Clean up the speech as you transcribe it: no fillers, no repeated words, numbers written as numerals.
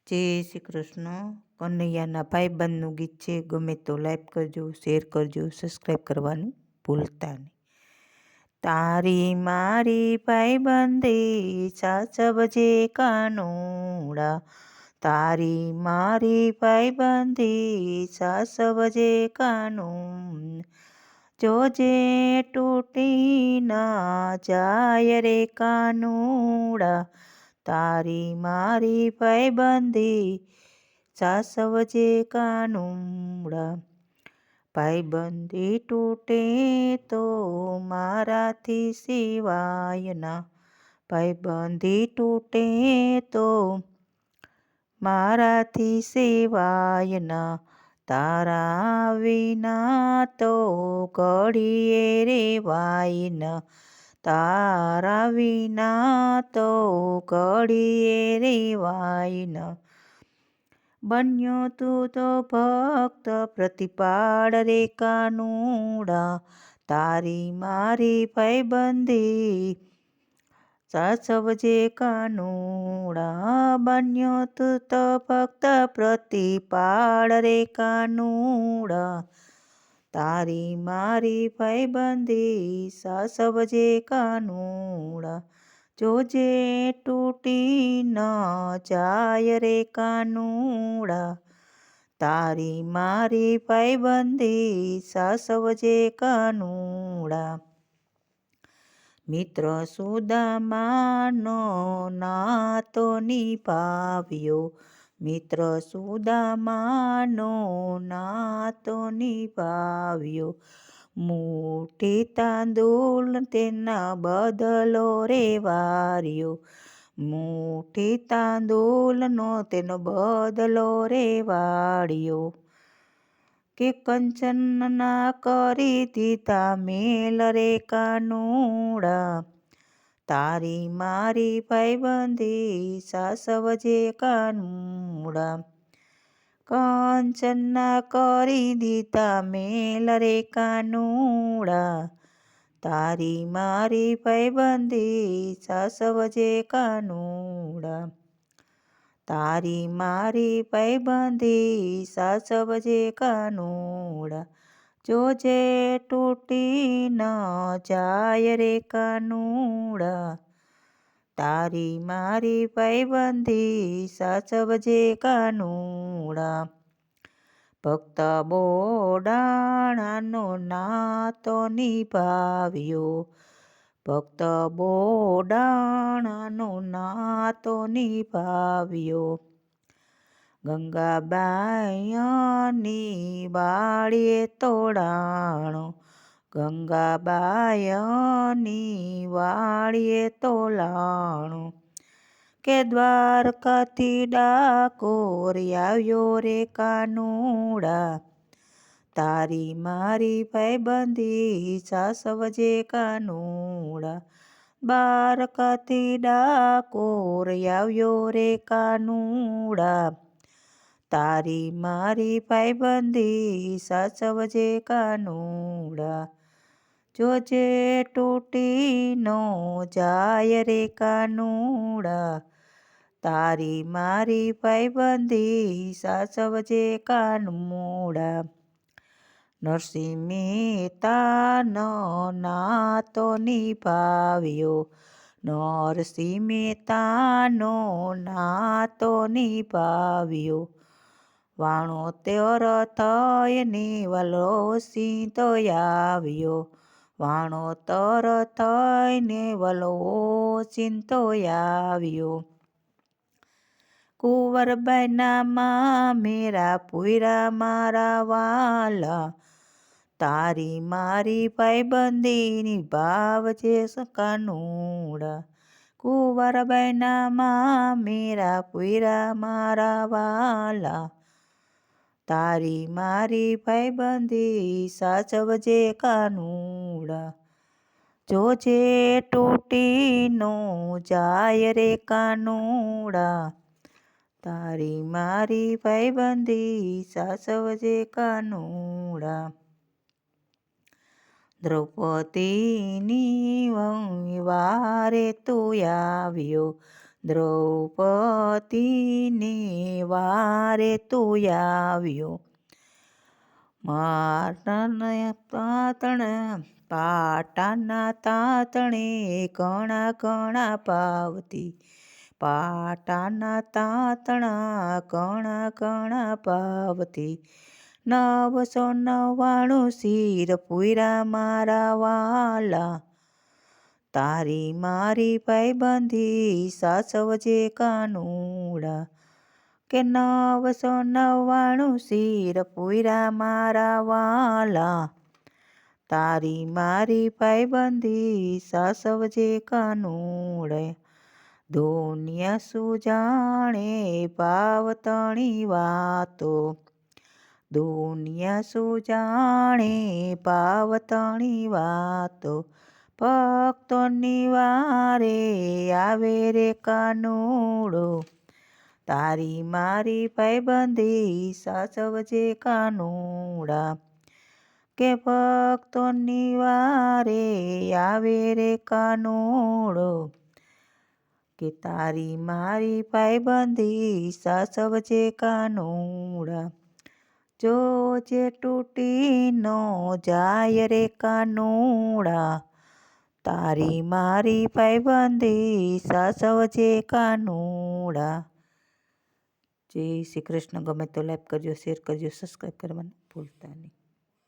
જય શ્રી કૃષ્ણ. કનૈયાના ભાઈબંધનું ગીત છે. ગમે તો લાઈક કરજો, શેર કરજો, સબસ્ક્રાઈબ કરવાનું ભૂલતા નહીં. તારી મારી ભાઈબંધી સાચવજે કાનુડા. તારી મારી ભાઈબંધી સાચવજે કાનું. જોજે તૂટી ના જાય રે કાનુડા. તારી મારી ભાઈબંધી સાસવજે કાનુડા. ભાઈબંધી તૂટે તો મારાથી સિવાયના. ભાઈબંધી તૂટે તો મારાથી સિવાયના. તારા વિના તો ઘડીએ રેવાય. તારા વિના તો ઘડીએ રેવાય. બન્યો તું તો ભક્ત પ્રતિપાળ રે કાનુડા. તારી મારી ભાઈબંધી સાચવજે કાનુડા. બન્યો તું તો ભક્ત પ્રતિપાળ રે કાનુડા. તારી મારી ભાઈબંધી સાસવજે કાનુડા. જોજે તૂટી ન જાય રે કાનુડા. તારી મારી ભાઈબંધી સાસવજે કાનુડા. મિત્ર સુદામાનો નાતો નિભાવ્યો. મિત્ર સુદામાનો નાતો નિભાવ્યો. મુઠ્ઠી તાંદૂળ તેના બદલો રે વાર્યો. મુઠ્ઠી તાંદૂળનો તેનો બદલો રે વાળ્યો. કે કંચનના કરી દીધા મેલ રે કાનુડા. તારી મારી ભાઈબંધી સાસવજે કાનુડા. કંચનના કરી દીધા મેલ રે કાનુડા. તારી મારી ભાઈબંધી સાસવજે કાનુડા. તારી મારી ભાઈબંધી સાસવજે કાનુડા. જોજે તૂટી ન જાય રે કાનુડા. તારી મારી ભાઈબંધી સાચવજે કાનુડા. ભક્ત બોડાણાનો નાતો નિભાવ્યો. ભક્ત બોડાણાનો નાતો નિભાવ્યો. ગંગાબાયની વાળીએ તોડાણો. ગંગાબાયની વાળીએ તોલાણો. કે દ્વારકાથી ડાકોર આવ્યો રે કાનુડા. તારી મારી ભાઈબંધી સાસવજે કાનુડા. દ્વારકાથી ડાકોર આવ્યો રે કાનુડા. તારી મારી ભાઈબંધી સાચવજે કાનુડા. જોજે તૂટી નો જાય રે કાનુડા. તારી મારી ભાઈબંધી સાચવજે કાનુડા. નરસિંહ મહેતાનો નાતો નિભાવ્યો. નરસિંહ મહેતાનો નાતો નિભાવ્યો. વાણોતેર થઈને વાલો સીતો આવ્યો. વાણોતર થઈને વાલો ચિંતો આવ્યો. કુંવરબાઈના મામેરા પૂરા મારા વાલા. તારી મારી ભાઈબંધી નિભાવજે કાનુડા. કુંવરબાઈના મામેરા પૂરા મારા વાલા. તારી મારી ભાઈબંધી સાચવજે કાનુડા. જોજે તૂટી નો જાય રે કાનુડા. તારી મારી ભાઈબંધી સાચવજે કાનુડા. દ્રૌપદીની વારે તું આવ્યો. દ્રૌપદીને વારે તું આવ્યો. પાટાના તાતણે ઘણા ઘણા પાવતી. પાટાના તાતણા ઘણા ઘણા પાવતી. 999 શિર પૂર્યા મારા વાલા. તારી મારી ભાઈબંધી સાસવજે કાનુડા. કે 999 શિર પૂર્યા મારા વાલા. તારી મારી ભાઈબંધી સાસવજે કાનુડા. દુનિયા શું જાણે ભાવતણી વાતો. દુનિયા શું જાણે ભાવતણી વાતો. ભક્તોની વારે આવે રે કાનુડો. તારી મારી ભાઈબંધી સાસવજે કાનુડા. કે ભક્તોની વારે આવે રે કાનુડો. કે તારી મારી ભાઈબંધી સાસવજે કાનુડા. જોજે તૂટી ન જાય રે કાનુડા. તારી મારી ભાઈબંધી સાસવજે કાનુડા. જય શ્રી કૃષ્ણ. ગમે તો લાઈક કરજો, શેર કરજો, સબસ્ક્રાઈબ કરવાનું ભૂલતા નહીં.